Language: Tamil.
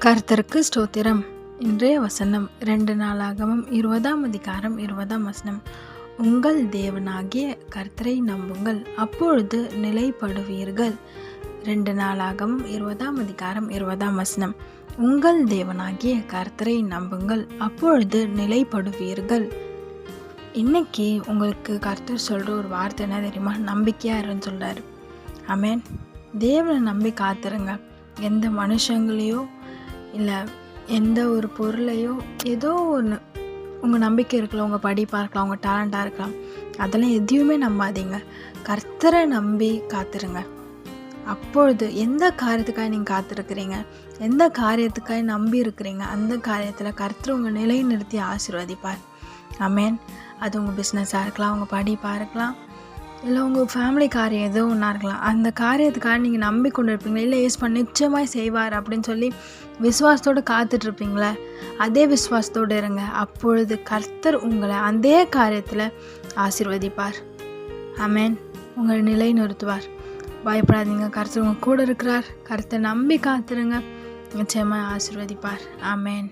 கர்த்தருக்கு ஸ்தோத்திரம். இன்றைய வசனம் 2 நாளாகமம் 20ஆம் அதிகாரம் 20ஆம் வசனம். உங்கள் தேவனாகிய கர்த்தரை நம்புங்கள், அப்பொழுது நிலைப்படுவீர்கள். 2 நாளாகமம் 20ஆம் அதிகாரம் 20ஆம் வசனம். உங்கள் தேவனாகிய கர்த்தரை நம்புங்கள், அப்பொழுது நிலைப்படுவீர்கள். இன்னைக்கு உங்களுக்கு கர்த்தர் சொல்கிற ஒரு வார்த்தை என்ன தெரியுமா? நம்பிக்கையாக இருன்னு சொல்கிறாரு. ஆமென். தேவனை நம்பி காத்துருங்க. எந்த மனுஷங்களையோ இல்லை எந்த ஒரு பொருளையோ ஏதோ ஒன்று, உங்கள் நம்பிக்கை இருக்கலாம், உங்கள் படிப்பாக இருக்கலாம், உங்கள் டேலண்ட்டாக இருக்கலாம், அதெல்லாம் எதையுமே நம்பாதீங்க. கர்த்தரை நம்பி காத்துருங்க. அப்பொழுது எந்த காரியத்துக்காக நீங்கள் காத்திருக்கிறீங்க, எந்த காரியத்துக்காக நம்பி இருக்கிறீங்க, அந்த காரியத்தில் கர்த்தர் உங்கள் நிலை நிறுத்தி ஆசீர்வதிப்பார். ஆமென். அது உங்கள் பிஸ்னஸாக இருக்கலாம், உங்கள் படிப்பாக இருக்கலாம், இல்லை உங்கள் ஃபேமிலி காரியம் ஏதோ ஒன்றா இருக்கலாம். அந்த காரியத்துக்காக நீங்கள் நம்பி கொண்டு இருப்பீங்களா, இல்லை ஏசப்பா நிச்சயமாக செய்வார் அப்படின்னு சொல்லி விசுவாசத்தோடு காத்துட்ருப்பீங்களே, அதே விசுவாசத்தோடு இருங்க. அப்பொழுது கர்த்தர் உங்களை அதே காரியத்தில் ஆசீர்வதிப்பார். ஆமென். உங்களை நிலை நிறுத்துவார். பயப்படாதீங்க. கர்த்தர் உங்கள் கூட இருக்கிறார். கர்த்தரை நம்பி காத்துருங்க. நிச்சயமாக ஆசீர்வதிப்பார். ஆமென்.